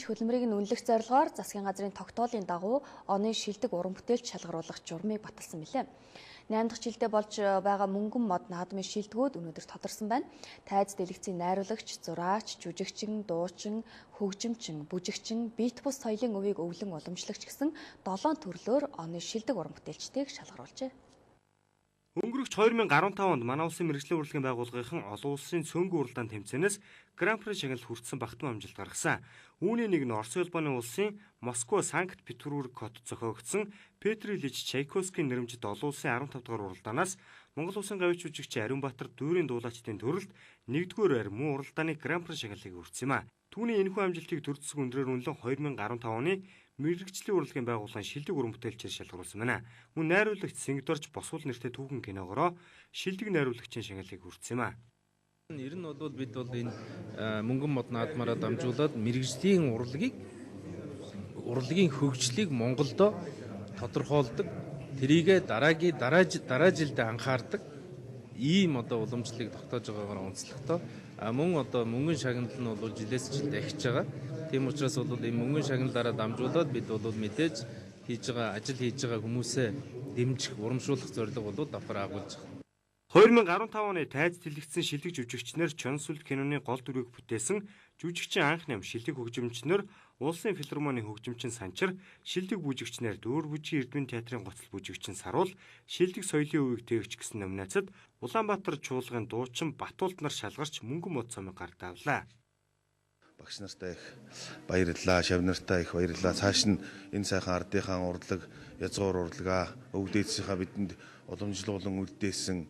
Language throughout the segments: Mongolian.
хөдөлмөрийг нь үнэлэх зорилгоор засгийн газрын тогтоолын дагуу оны шилдэг уран бүтээлч шалгаруулах журмыг баталсан билээ. 8 дахь жилдээ болж байгаа мөнгөн мод наадмын шилдэгүүд өнөөдөр тодорсон байна. Тайз дэлгэцийн найруулагч, зураач, жүжигчин, дуучин, хөгжимчин, бүжигчин, бит бус соёлын өвийг өвлөн уламжлагч гэсэн 7 төрлөөр оны шилдэг уран бүтээлчдийг шалгаруулжээ. Өнгөрөх 2015 онд манай улсын мэргэжлийн урлагийн байгууллагын олон улсын цөөнгүй уралдаан тэмцээнээс Гран при шагналд хүртсэн багтмын амжилт гаргасан. Үүний нэг нь Орос улбаны улсын Москва, Санкт-Петербург хот зохиогдсон Петр Ильич Чайковскийн нэрэмжит олон улсын 15 дугаар уралдаанаас Монгол улсын гавьч жүжигч Ариунбаатар дүүрийн дуулаачдын төрөлд 1-р мөн уралдааны Гран при шагналыг хүртсэн юм а. Түүний энэхүү амжилтыг төр зэсэг өндрөөр үнэлэн 2015 оны мэргэжлийн урлагийн байгууллагын шилдэг уран бүтээлчээр шалгаруулсан байна. Мөн найруулагч Сингдорч Босвол нэртэй түүхэн киногоороо шилдэг найруулагчийн шагналыг хүртсэн юм а. Ер нь бол бид бол энэ мөнгөн мод наадмаараа дамжуулаад мэргэжлийн урлагийн хөгжлийг Монголдо тодорхойлдог. Тэрийгэ дараа жилдээ анхаардаг ийм уламжлалыг тогтоож байгаагаар онцлогтой. Мөн мөнгөн шагнал нь бол жилээс жилд ахиж байгаа. Тийм учраас бол энэ мөнгөн шагналаараа дамжуулаад бид бол мэдээж ажил хийж байгаа хүмүүсээ дэмжих, урамшуулах зорилго бол давхар агуулж байгаа. 2015 оны тайз дэлгэцсэн шилдэг жүжигчнэр Чонсүлд киноны гол дүрийг бүтээсэн жүжигчин анх нам шилдэг хөгжимчнөр Улсын филармоны хөгжимчин Санчир, шилдэг бүжигчнэр Дүүр бүжгийн Эрдмийн театрын гоцл бүжигчин Саруул, шилдэг соёлын өвийг тээгч гэсэн номинацид Улаанбаатар чуулгын дуучин Батуулт нар шалгарч мөнгөн мод цомыг гарт авлаа. Багш нартай их баярлалаа, шав нартай их баярлалаа. Цааш нь энэ сайхан ардынхаа урлаг, язгуур урлагаа өвд дээдсийнхаа бидэнд уламжлуулан үлдээсэн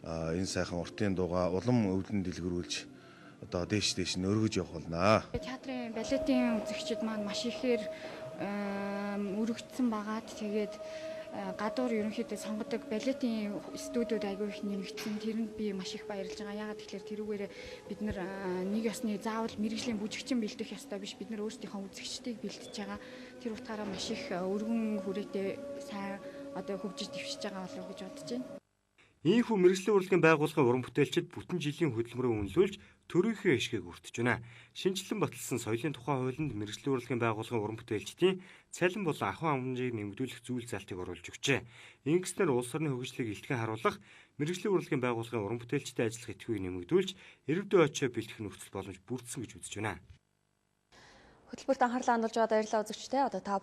энэ сайхан уртын дууга улам өвдөн дэлгэрүүлж дээш нь өргөж явах болно. Театрын балетын үзэгчид маань маш ихээр өргөжсөн байгаад тэгээд гадуур ерөнхийдөө сонгодог балетын студиуд аягүй их нэмэгдсэн. Тэрэнд би маш их баярлж байгаа. Яагаад тэгэхээр тэрүүгээр бид нэг ёсны заавал мэргэжлийн бүжигчин бэлдэх ёстой биш. Бид нар өөрсдийнхөө үзэгчдийг бэлдэж байгаа. Тэр утгаараа маш их өргөн хүрээтэй сайн хөгжиж дэвшиж байгаа болов уу гэж бодож байна. Ийхүү мэргэжлийн урлагийн байгууллагын уран бүтээлчид бүтэн жилийн хөдөлмөрөө үнэлүүлж төрийнхөө ишгийг өртөж байна. Шинжлэн баталсан соёлын тухай хуулинд мэргэжлийн урлагийн байгууллагын уран бүтээлчдийн цалин болон ахуйн амжийг нэмэгдүүлэх зүйл залтыг оруулж өгчээ. Ингэснээр улс орны хөгжлийг илтгэн харуулах, мэргэжлийн урлагийн байгууллагын уран бүтээлчдийн ажиллах этгээгийг нэмэгдүүлж, эрүүл очоо бэлтгэх нөхцөл боломж бүрдсэн гэж үзэж байна. Хөтөлбөрт анхаарлаа хандуулж байгаа баярлалаа үзэгчдээ. Одоо та